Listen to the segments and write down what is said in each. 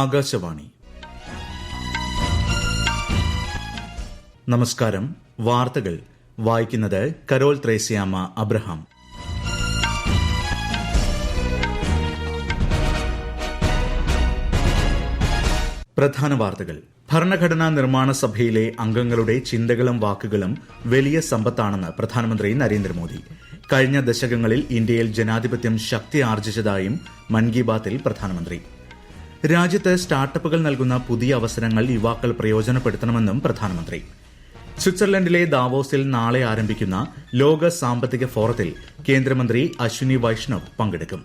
ആകാശവാണി. നമസ്കാരം. വാർത്തകൾ വായിക്കുന്നത് കരോൾ ത്രേസ്യാമ്മ അബ്രഹാം. പ്രധാന വാർത്തകൾ. ഭരണഘടനാ നിർമ്മാണ സഭയിലെ അംഗങ്ങളുടെ ചിന്തകളും വാക്കുകളും വലിയ സമ്പത്താണെന്ന് പ്രധാനമന്ത്രി നരേന്ദ്രമോദി. കഴിഞ്ഞ ദശകങ്ങളിൽ ഇന്ത്യയിൽ ജനാധിപത്യം ശക്തി ആർജിച്ചതായും മൻ കി ബാത്തിൽ പ്രധാനമന്ത്രി. രാജ്യത്ത് സ്റ്റാർട്ടപ്പുകൾ നൽകുന്ന പുതിയ അവസരങ്ങൾ യുവാക്കൾ പ്രയോജനപ്പെടുത്തണമെന്നും പ്രധാനമന്ത്രി. സ്വിറ്റ്സർലൻഡിലെ ദാവോസിൽ നാളെ ആരംഭിക്കുന്ന ലോക സാമ്പത്തിക ഫോറത്തിൽ കേന്ദ്രമന്ത്രി അശ്വിനി വൈഷ്ണവ് പങ്കെടുക്കും.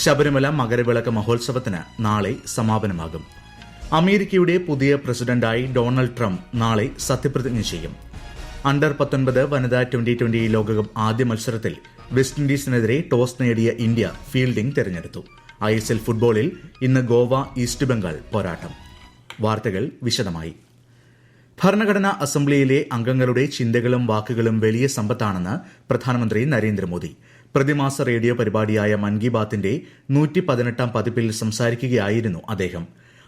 ശബരിമല മകരവിളക്ക് മഹോത്സവത്തിന് നാളെ സമാപനമാകും. അമേരിക്കയുടെ പുതിയ പ്രസിഡന്റായി ഡൊണാൾഡ് ട്രംപ് നാളെ സത്യപ്രതിജ്ഞ ചെയ്യും. അണ്ടർ 19 വനിതാ ട്വന്റി ലോകകപ്പ് ആദ്യ മത്സരത്തിൽ വെസ്റ്റ് ഇൻഡീസിനെതിരെ ടോസ് നേടിയ ഇന്ത്യ ഫീൽഡിംഗ് തെരഞ്ഞെടുത്തു. ISL ഫുട്ബോളിൽ ഇന്ന് ഗോവ ഈസ്റ്റ് ബംഗാൾ പോരാട്ടം. വാർത്തകൾ വിശദമായി. ഭരണഘടനാ അസംബ്ലിയിലെ അംഗങ്ങളുടെ ചിന്തകളും വാക്കുകളും വലിയ സമ്പത്താണെന്ന് പ്രധാനമന്ത്രി നരേന്ദ്രമോദി. പ്രതിമാസ റേഡിയോ പരിപാടിയായ മൻ കി ബാത്തിന്റെ 118ാം പതിപ്പിൽ സംസാരിക്കുകയായിരുന്നു അദ്ദേഹം.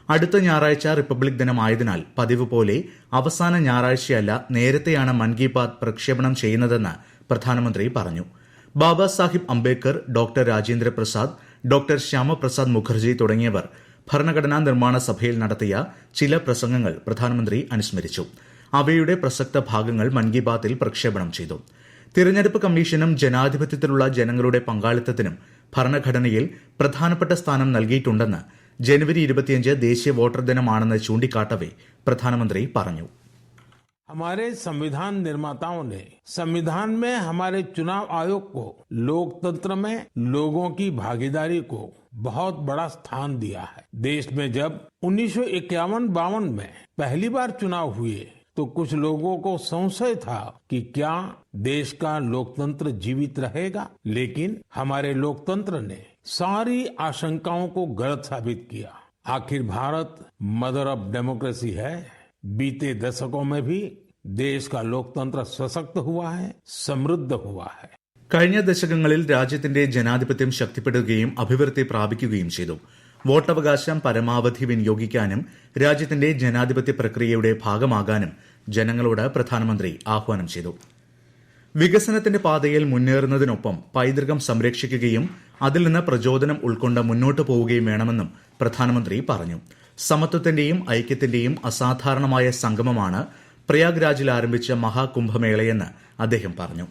അടുത്ത ഞായറാഴ്ച റിപ്പബ്ലിക് ദിനമായതിനാൽ പതിവ് പോലെ അവസാന ഞായറാഴ്ചയല്ല, നേരത്തെയാണ് മൻ കി ബാത് പ്രക്ഷേപണം ചെയ്യുന്നതെന്ന് പ്രധാനമന്ത്രി പറഞ്ഞു. ബാബാ സാഹിബ് അംബേദ്കർ, ഡോക്ടർ രാജേന്ദ്ര പ്രസാദ്, ഡോക്ടർ ശ്യാമപ്രസാദ് മുഖർജി തുടങ്ങിയവർ ഭരണഘടനാ നിർമ്മാണ സഭയിൽ നടത്തിയ ചില പ്രസംഗങ്ങൾ പ്രധാനമന്ത്രി അനുസ്മരിച്ചു. അവയുടെ പ്രസക്ത ഭാഗങ്ങൾ മൻ കി ബാത്തിൽ പ്രക്ഷേപണം ചെയ്തു. തിരഞ്ഞെടുപ്പ് കമ്മീഷനും ജനാധിപത്യത്തിലുള്ള ജനങ്ങളുടെ പങ്കാളിത്തത്തിനും ഭരണഘടനയിൽ പ്രധാനപ്പെട്ട സ്ഥാനം നൽകിയിട്ടുണ്ടെന്ന് ജനുവരി 25 ദേശീയ വോട്ടർ ദിനമാണെന്ന് ചൂണ്ടിക്കാട്ടവേ പ്രധാനമന്ത്രി പറഞ്ഞു. हमारे संविधान निर्माताओं ने संविधान में हमारे चुनाव आयोग को लोकतंत्र में लोगों की भागीदारी को बहुत बड़ा स्थान दिया है. देश में जब 1951-52 में पहली बार चुनाव हुए तो कुछ लोगों को संशय था कि क्या देश का लोकतंत्र जीवित रहेगा, लेकिन हमारे लोकतंत्र ने सारी आशंकाओं को गलत साबित किया. आखिर भारत मदर ऑफ डेमोक्रेसी है. बीते दशकों में भी देश का लोकतंत्र सशक्त हुआ है, समृद्ध हुआ है. കഴിഞ്ഞ ദശകങ്ങളിൽ രാജ്യത്തിന്റെ ജനാധിപത്യം ശക്തിപ്പെടുകയും അഭിവൃദ്ധി പ്രാപിക്കുകയും ചെയ്തു. വോട്ടവകാശം പരമാവധി വിനിയോഗിക്കാനും രാജ്യത്തിന്റെ ജനാധിപത്യ പ്രക്രിയയുടെ ഭാഗമാകാനും ജനങ്ങളോട് പ്രധാനമന്ത്രി ആഹ്വാനം ചെയ്തു. വികസനത്തിന്റെ പാതയിൽ മുന്നേറുന്നതിനൊപ്പം പൈതൃകം സംരക്ഷിക്കുകയും അതിൽ നിന്ന് പ്രചോദനം ഉൾക്കൊണ്ട് മുന്നോട്ട് പോവുകയും വേണമെന്നും പ്രധാനമന്ത്രി പറഞ്ഞു. സമത്വത്തിന്റെയും ഐക്യത്തിന്റെയും അസാധാരണമായ സംഗമമാണ് പ്രയാഗ്രാജിൽ ആരംഭിച്ച മഹാകുംഭമേളയെന്ന് അദ്ദേഹം പറഞ്ഞു.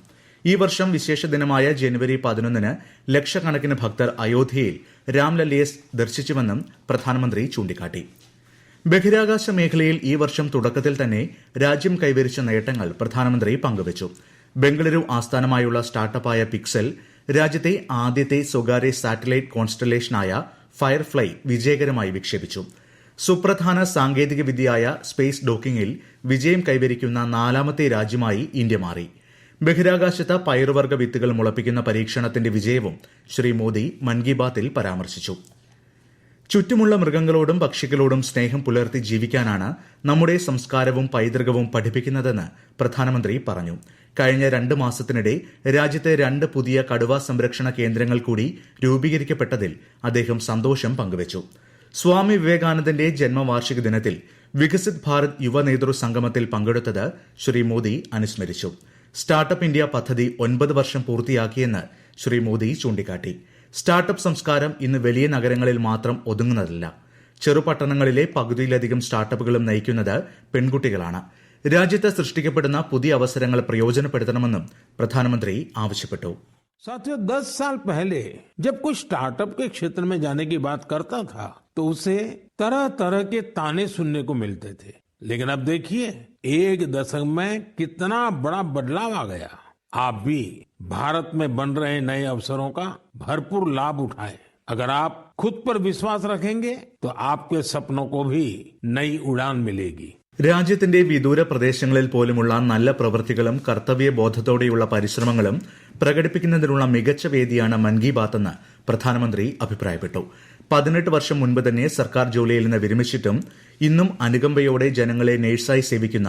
ഈ വർഷം വിശേഷ ദിനമായ ജനുവരി 11 ലക്ഷക്കണക്കിന് ഭക്തർ അയോധ്യയിൽ രാംലല്ലയെ ദർശിച്ചുവെന്നും പ്രധാനമന്ത്രി ചൂണ്ടിക്കാട്ടി. ബഹിരാകാശ മേഖലയിൽ ഈ വർഷം തുടക്കത്തിൽ തന്നെ രാജ്യം കൈവരിച്ച നേട്ടങ്ങൾ പ്രധാനമന്ത്രി പങ്കുവച്ചു. ബംഗളൂരു ആസ്ഥാനമായുള്ള സ്റ്റാർട്ടപ്പായ പിക്സൽ രാജ്യത്തെ ആദ്യത്തെ സ്വകാര്യ സാറ്റലൈറ്റ് കോൺസ്റ്റലേഷനായ ഫയർഫ്ലൈ വിജയകരമായി വിക്ഷേപിച്ചു. സുപ്രധാന സാങ്കേതിക വിദ്യയായ സ്പേസ് ഡോക്കിംഗിൽ വിജയം കൈവരിക്കുന്ന 4ാമത്തെ രാജ്യമായി ഇന്ത്യ മാറി. ബഹിരാകാശത്ത് പയറുവർഗ്ഗ വിത്തുകൾ മുളപ്പിക്കുന്ന പരീക്ഷണത്തിന്റെ വിജയവും ശ്രീ മോദി മൻ കി ബാത്തിൽ പരാമർശിച്ചു. ചുറ്റുമുള്ള മൃഗങ്ങളോടും പക്ഷികളോടും സ്നേഹം പുലർത്തി ജീവിക്കാനാണ് നമ്മുടെ സംസ്കാരവും പൈതൃകവും പഠിപ്പിക്കുന്നതെന്ന് പ്രധാനമന്ത്രി പറഞ്ഞു. കഴിഞ്ഞ 2 മാസത്തിനിടെ രാജ്യത്ത് 2 പുതിയ കടുവ സംരക്ഷണ കേന്ദ്രങ്ങൾ കൂടി രൂപീകരിക്കപ്പെട്ടതിൽ അദ്ദേഹം സന്തോഷം പങ്കുവച്ചു. സ്വാമി വിവേകാനന്ദന്റെ ജന്മവാർഷിക ദിനത്തിൽ വികസിത് ഭാരത് യുവ നേതൃ സംഗമത്തിൽ പങ്കെടുത്തത് ശ്രീ മോദി അനുസ്മരിച്ചു. സ്റ്റാർട്ടപ്പ് ഇന്ത്യ പദ്ധതി 9 വർഷം പൂർത്തിയാക്കിയെന്ന് ശ്രീ മോദി ചൂണ്ടിക്കാട്ടി. സ്റ്റാർട്ടപ്പ് സംസ്കാരം ഇന്ന് വലിയ നഗരങ്ങളിൽ മാത്രം ഒതുങ്ങുന്നതല്ല. ചെറുപട്ടണങ്ങളിലെ പകുതിയിലധികം സ്റ്റാർട്ടപ്പുകളും നയിക്കുന്നത് പെൺകുട്ടികളാണ്. രാജ്യത്ത് സൃഷ്ടിക്കപ്പെടുന്ന പുതിയ അവസരങ്ങൾ പ്രയോജനപ്പെടുത്തണമെന്നും പ്രധാനമന്ത്രി ആവശ്യപ്പെട്ടു. साथियों, 10 साल पहले जब कोई स्टार्टअप के क्षेत्र में जाने की बात करता था तो उसे तरह तरह के ताने सुनने को मिलते थे, लेकिन अब देखिए 1 दशक में कितना बड़ा बदलाव आ गया. आप भी भारत में बन रहे नए अवसरों का भरपूर लाभ उठाएं. अगर आप खुद पर विश्वास रखेंगे तो आपके सपनों को भी नई उड़ान मिलेगी. രാജ്യത്തിന്റെ വിദൂര പ്രദേശങ്ങളിൽ പോലുമുള്ള നല്ല പ്രവൃത്തികളും കർത്തവ്യബോധത്തോടെയുള്ള പരിശ്രമങ്ങളും പ്രകടിപ്പിക്കുന്നതിനുള്ള മികച്ച വേദിയാണ് മൻ കി ബാത്ത് എന്ന് പ്രധാനമന്ത്രി അഭിപ്രായപ്പെട്ടു. 18 വർഷം മുൻപ് തന്നെ സർക്കാർ ജോലിയിൽ നിന്ന് വിരമിച്ചിട്ടും ഇന്നും അനുകമ്പയോടെ ജനങ്ങളെ നഴ്സായി സേവിക്കുന്ന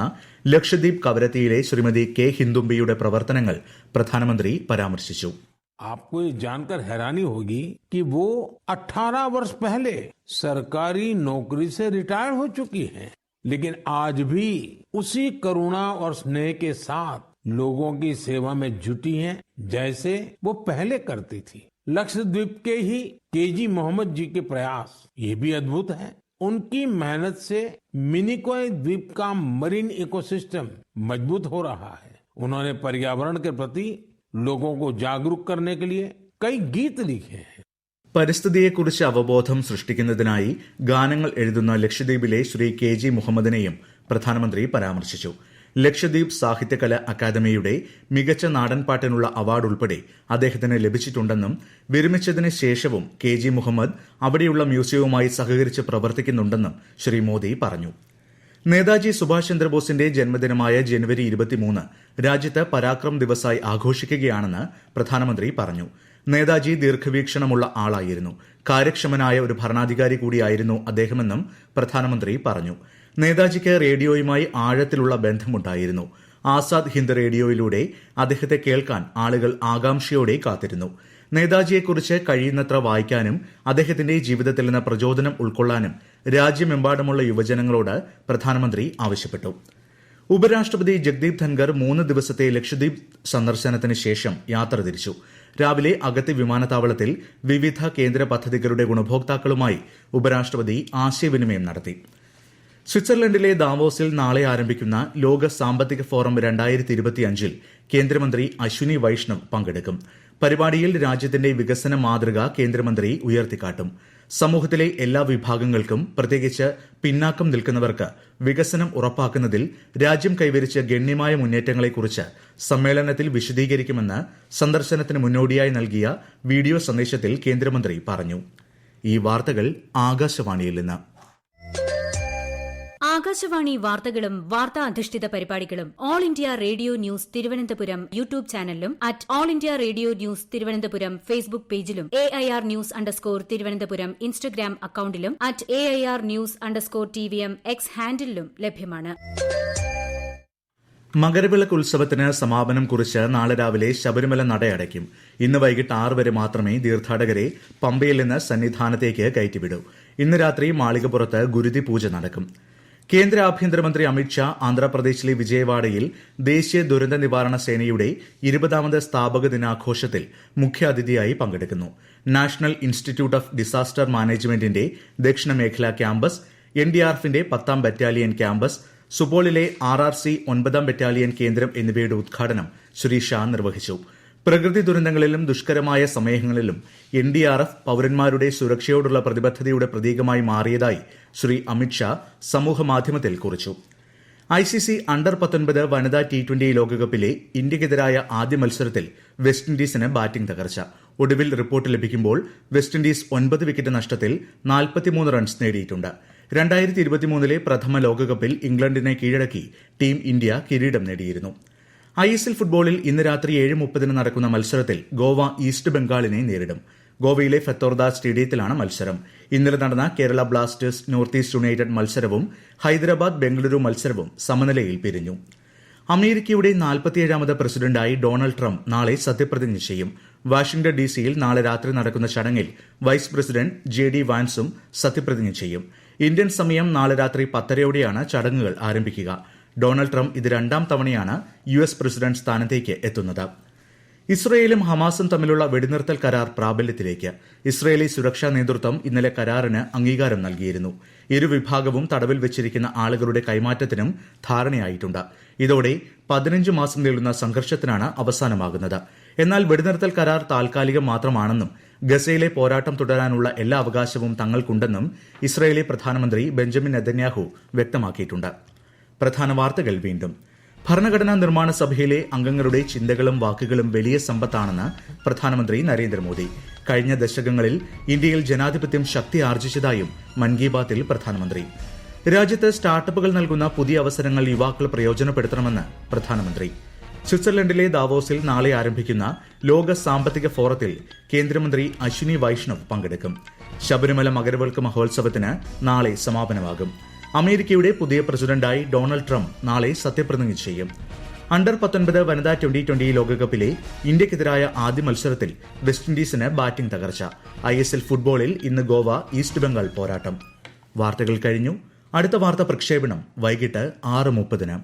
ലക്ഷദ്വീപ് കവരത്തിയിലെ ശ്രീമതി കെ ഹിന്ദുംബിയുടെ പ്രവർത്തനങ്ങൾ പ്രധാനമന്ത്രി പരാമർശിച്ചു. आपको ये जानकर हैरानी होगी कि वो 18 वर्ष पहले सरकारी नौकरी से रिटायर हो चुकी हैं, लेकिन आज भी उसी करुणा और स्नेह के साथ लोगों की सेवा में जुटी हैं जैसे वो पहले करती थी। लक्षद्वीप के ही केजी मोहम्मद जी के प्रयास ये भी अद्भुत है। उनकी मेहनत से मिनिकॉय द्वीप का मरीन इकोसिस्टम मजबूत हो रहा है। उन्होंने पर्यावरण के प्रति लोगों को जागरूक करने के लिए कई गीत लिखे हैं. പരിസ്ഥിതിയെക്കുറിച്ച് അവബോധം സൃഷ്ടിക്കുന്നതിനായി ഗാനങ്ങൾ എഴുതുന്ന ലക്ഷദ്വീപിലെ ശ്രീ കെ ജി മുഹമ്മദിനെയും പ്രധാനമന്ത്രി പരാമർശിച്ചു. ലക്ഷദ്വീപ് സാഹിത്യകല അക്കാദമിയുടെ മികച്ച നാടൻപാട്ടിനുള്ള അവാർഡ് ഉൾപ്പെടെ അദ്ദേഹത്തിന് ലഭിച്ചിട്ടുണ്ടെന്നും വിരമിച്ചതിന് ശേഷവും കെ ജി മുഹമ്മദ് അവിടെയുള്ള മ്യൂസിയവുമായി സഹകരിച്ച് പ്രവർത്തിക്കുന്നുണ്ടെന്നും ശ്രീ മോദി പറഞ്ഞു. നേതാജി സുഭാഷ് ചന്ദ്രബോസിന്റെ ജന്മദിനമായ ജനുവരി 23 രാജ്യത്ത് പരാക്രം ദിവസായി ആഘോഷിക്കുകയാണെന്ന് പ്രധാനമന്ത്രി പറഞ്ഞു. നേതാജി ദീർഘവീക്ഷണമുള്ള ആളായിരുന്നു. കാര്യക്ഷമനായ ഒരു ഭരണാധികാരി കൂടിയായിരുന്നു അദ്ദേഹമെന്നും പ്രധാനമന്ത്രി പറഞ്ഞു. നേതാജിക്ക് റേഡിയോയുമായി ആഴത്തിലുള്ള ബന്ധമുണ്ടായിരുന്നു. ആസാദ് ഹിന്ദ് റേഡിയോയിലൂടെ അദ്ദേഹത്തെ കേൾക്കാൻ ആളുകൾ ആകാംക്ഷയോടെ കാത്തിരുന്നു. നേതാജിയെക്കുറിച്ച് കഴിയുന്നത്ര വായിക്കാനും അദ്ദേഹത്തിന്റെ ജീവിതത്തിൽ നിന്ന് പ്രചോദനം ഉൾക്കൊള്ളാനും രാജ്യമെമ്പാടുമുള്ള യുവജനങ്ങളോട് പ്രധാനമന്ത്രി ആവശ്യപ്പെട്ടു. ഉപരാഷ്ട്രപതി ജഗ്ദീപ് ധൻഖർ 3 ദിവസത്തെ ലക്ഷദ്വീപ് സന്ദർശനത്തിന് ശേഷം യാത്ര തിരിച്ചു. രാവിലെ അഗത്തി വിമാനത്താവളത്തിൽ വിവിധ കേന്ദ്ര പദ്ധതികളുടെ ഗുണഭോക്താക്കളുമായി ഉപരാഷ്ട്രപതി ആശയവിനിമയം നടത്തി. സ്വിറ്റ്സർലൻഡിലെ ദാവോസിൽ നാളെ ആരംഭിക്കുന്ന ലോക സാമ്പത്തിക ഫോറം 2025 കേന്ദ്രമന്ത്രി അശ്വിനി വൈഷ്ണവ് പങ്കെടുക്കും. പരിപാടിയിൽ രാജ്യത്തിന്റെ വികസന മാതൃക കേന്ദ്രമന്ത്രി ഉയർത്തിക്കാട്ടും. സമൂഹത്തിലെ എല്ലാ വിഭാഗങ്ങൾക്കും പ്രത്യേകിച്ച് പിന്നാക്കം നിൽക്കുന്നവർക്ക് വികസനം ഉറപ്പാക്കുന്നതിൽ രാജ്യം കൈവരിച്ച ഗണ്യമായ മുന്നേറ്റങ്ങളെക്കുറിച്ച് സമ്മേളനത്തിൽ വിശദീകരിക്കുമെന്ന് സന്ദർശനത്തിന് മുന്നോടിയായി നൽകിയ വീഡിയോ സന്ദേശത്തിൽ കേന്ദ്രമന്ത്രി പറഞ്ഞു. ഈ വാർത്തകൾ ആകാശവാണിയിൽ നിന്ന്. ആകാശവാണി വാർത്തകളും വാർത്താ അധിഷ്ഠിത പരിപാടികളും All India Radio News Thiruvananthapuram YouTube ചാനലിലും @All India Radio News Thiruvananthapuram Facebook പേജിലും AIR ന്യൂസ് _ തിരുവനന്തപുരം ഇൻസ്റ്റഗ്രാം അക്കൌണ്ടിലും @AIR ന്യൂസ് _ TVM X ഹാൻഡിലും ലഭ്യമാണ്. മകരവിളക്ക് ഉത്സവത്തിന് സമാപനം കുറിച്ച് നാളെ രാവിലെ ശബരിമല നട അടയ്ക്കും. ഇന്ന് വൈകിട്ട് 6 വരെ മാത്രമേ തീർത്ഥാടകരെ പമ്പയിൽ നിന്ന് സന്നിധാനത്തേക്ക് കയറ്റിവിടൂ. ഇന്ന് രാത്രി മാളികപ്പുറത്ത് ഗുരുതി പൂജ നടക്കും. കേന്ദ്ര ആഭ്യന്തരമന്ത്രി അമിത്ഷാ ആന്ധ്രാപ്രദേശിലെ വിജയവാഡയിൽ ദേശീയ ദുരന്ത നിവാരണ സേനയുടെ 20ാമത് സ്ഥാപക ദിനാഘോഷത്തിൽ മുഖ്യാതിഥിയായി പങ്കെടുക്കുന്നു. നാഷണൽ ഇൻസ്റ്റിറ്റ്യൂട്ട് ഓഫ് ഡിസാസ്റ്റർ മാനേജ്മെന്റിന്റെ ദക്ഷിണ മേഖലാ ക്യാമ്പസ്, NDRFന്റെ 10ാം ബറ്റാലിയൻ ക്യാമ്പസ്, സുപോളിലെ RRC 9ാം ബറ്റാലിയൻ കേന്ദ്രം എന്നിവയുടെ ഉദ്ഘാടനം ശ്രീ ഷാ നിർവഹിച്ചു. പ്രകൃതി ദുരന്തങ്ങളിലും ദുഷ്കരമായ സമയങ്ങളിലും NDRF പൌരന്മാരുടെ സുരക്ഷയോടുള്ള പ്രതിബദ്ധതയുടെ പ്രതീകമായി മാറിയതായി ശ്രീ അമിത്ഷാ സമൂഹമാധ്യമത്തിൽ കുറിച്ചു. ICC അണ്ടർ-19 വനിതാ T20 ലോകകപ്പിലെ ഇന്ത്യക്കെതിരായ ആദ്യ മത്സരത്തിൽ വെസ്റ്റ് ഇൻഡീസിന് ബാറ്റിംഗ് തകർച്ച. ഒടുവിൽ റിപ്പോർട്ട് ലഭിക്കുമ്പോൾ വെസ്റ്റ് ഇൻഡീസ് 9 വിക്കറ്റ് നഷ്ടത്തിൽ 43 റൺസ് നേടിയിട്ടുണ്ട്. 2023 പ്രഥമ ലോകകപ്പിൽ ഇംഗ്ലണ്ടിനെ കീഴടക്കി ടീം ഇന്ത്യ കിരീടം നേടിയിരുന്നു. ISL ഫുട്ബോളിൽ ഇന്ന് രാത്രി 7:30 നടക്കുന്ന മത്സരത്തിൽ ഗോവ ഈസ്റ്റ് ബംഗാളിനെ നേരിടും. ഗോവയിലെ ഫത്തോർദാ സ്റ്റേഡിയത്തിലാണ് മത്സരം. ഇന്നലെ നടന്ന Kerala Blasters north east United മത്സരവും ഹൈദരാബാദ് ബംഗളൂരു മത്സരവും സമനിലയിൽ പിരിഞ്ഞു. അമേരിക്കയുടെ 47ാമത് പ്രസിഡന്റായി ഡൊണാൾഡ് ട്രംപ് നാളെ സത്യപ്രതിജ്ഞ ചെയ്യും. വാഷിംഗ്ടൺ DC-യിൽ നാളെ രാത്രി നടക്കുന്ന ചടങ്ങിൽ വൈസ് പ്രസിഡന്റ് JD വാൻസും സത്യപ്രതിജ്ഞ ചെയ്യും. ഇന്ത്യൻ സമയം നാളെ രാത്രി 10:30 ചടങ്ങുകൾ ആരംഭിക്കുക. ഡൊണാൾഡ് ട്രംപ് ഇത് 2ാം തവണയാണ് US പ്രസിഡന്റ് സ്ഥാനത്തേക്ക് എത്തുന്നത്. ഇസ്രയേലും ഹമാസും തമ്മിലുള്ള വെടിനിർത്തൽ കരാർ പ്രാബല്യത്തിലേക്ക്. ഇസ്രയേലി സുരക്ഷാ നേതൃത്വം ഇന്നലെ കരാറിന് അംഗീകാരം നൽകിയിരുന്നു. ഇരുവിഭാഗവും തടവിൽ വെച്ചിരിക്കുന്ന ആളുകളുടെ കൈമാറ്റത്തിനും ധാരണയായിട്ടുണ്ട്. ഇതോടെ 15 മാസം നീളുന്ന സംഘർഷത്തിനാണ് അവസാനമാകുന്നത്. എന്നാൽ വെടിനിർത്തൽ കരാർ താൽക്കാലികം മാത്രമാണെന്നും ഗസയിലെ പോരാട്ടം തുടരാനുള്ള എല്ലാ അവകാശവും തങ്ങൾക്കുണ്ടെന്നും ഇസ്രയേലി പ്രധാനമന്ത്രി ബെഞ്ചമിൻ നെതന്യാഹു വ്യക്തമാക്കിയിട്ടുണ്ട്. പ്രധാന വാർത്തകൾ വീണ്ടും. ഭരണഘടനാ നിർമ്മാണ സഭയിലെ അംഗങ്ങളുടെ ചിന്തകളും വാക്കുകളും വലിയ സമ്പത്താണെന്ന് പ്രധാനമന്ത്രി നരേന്ദ്രമോദി. കഴിഞ്ഞ ദശകങ്ങളിൽ ഇന്ത്യയിൽ ജനാധിപത്യം ശക്തി ആർജിച്ചതായും മൻ കി ബാത്തിൽ പ്രധാനമന്ത്രി. രാജ്യത്ത് സ്റ്റാർട്ടപ്പുകൾ നൽകുന്ന പുതിയ അവസരങ്ങൾ യുവാക്കൾ പ്രയോജനപ്പെടുത്തണമെന്ന് പ്രധാനമന്ത്രി. സ്വിറ്റ്സർലൻഡിലെ ദാവോസിൽ നാളെ ആരംഭിക്കുന്ന ലോക സാമ്പത്തിക ഫോറത്തിൽ കേന്ദ്രമന്ത്രി അശ്വിനി വൈഷ്ണവ് പങ്കെടുക്കും. ശബരിമല മകരവിളക്ക് മഹോത്സവത്തിന് നാളെ സമാപനമാകും. അമേരിക്കയുടെ പുതിയ പ്രസിഡന്റായി ഡൊണാൾഡ് ട്രംപ് നാളെ സത്യപ്രതിജ്ഞ ചെയ്യും. അണ്ടർ 19 വനിതാ ട്വന്റി ലോകകപ്പിലെ ഇന്ത്യക്കെതിരായ ആദ്യ മത്സരത്തിൽ വെസ്റ്റ് ഇൻഡീസിന് ബാറ്റിംഗ് തകർച്ച. ISL ഫുട്ബോളിൽ ഇന്ന് ഗോവ ഈസ്റ്റ് ബംഗാൾ പോരാട്ടം. വാർത്തകൾ കഴിഞ്ഞു. അടുത്ത വാർത്താ പ്രക്ഷേപണം വൈകിട്ട് 6:30.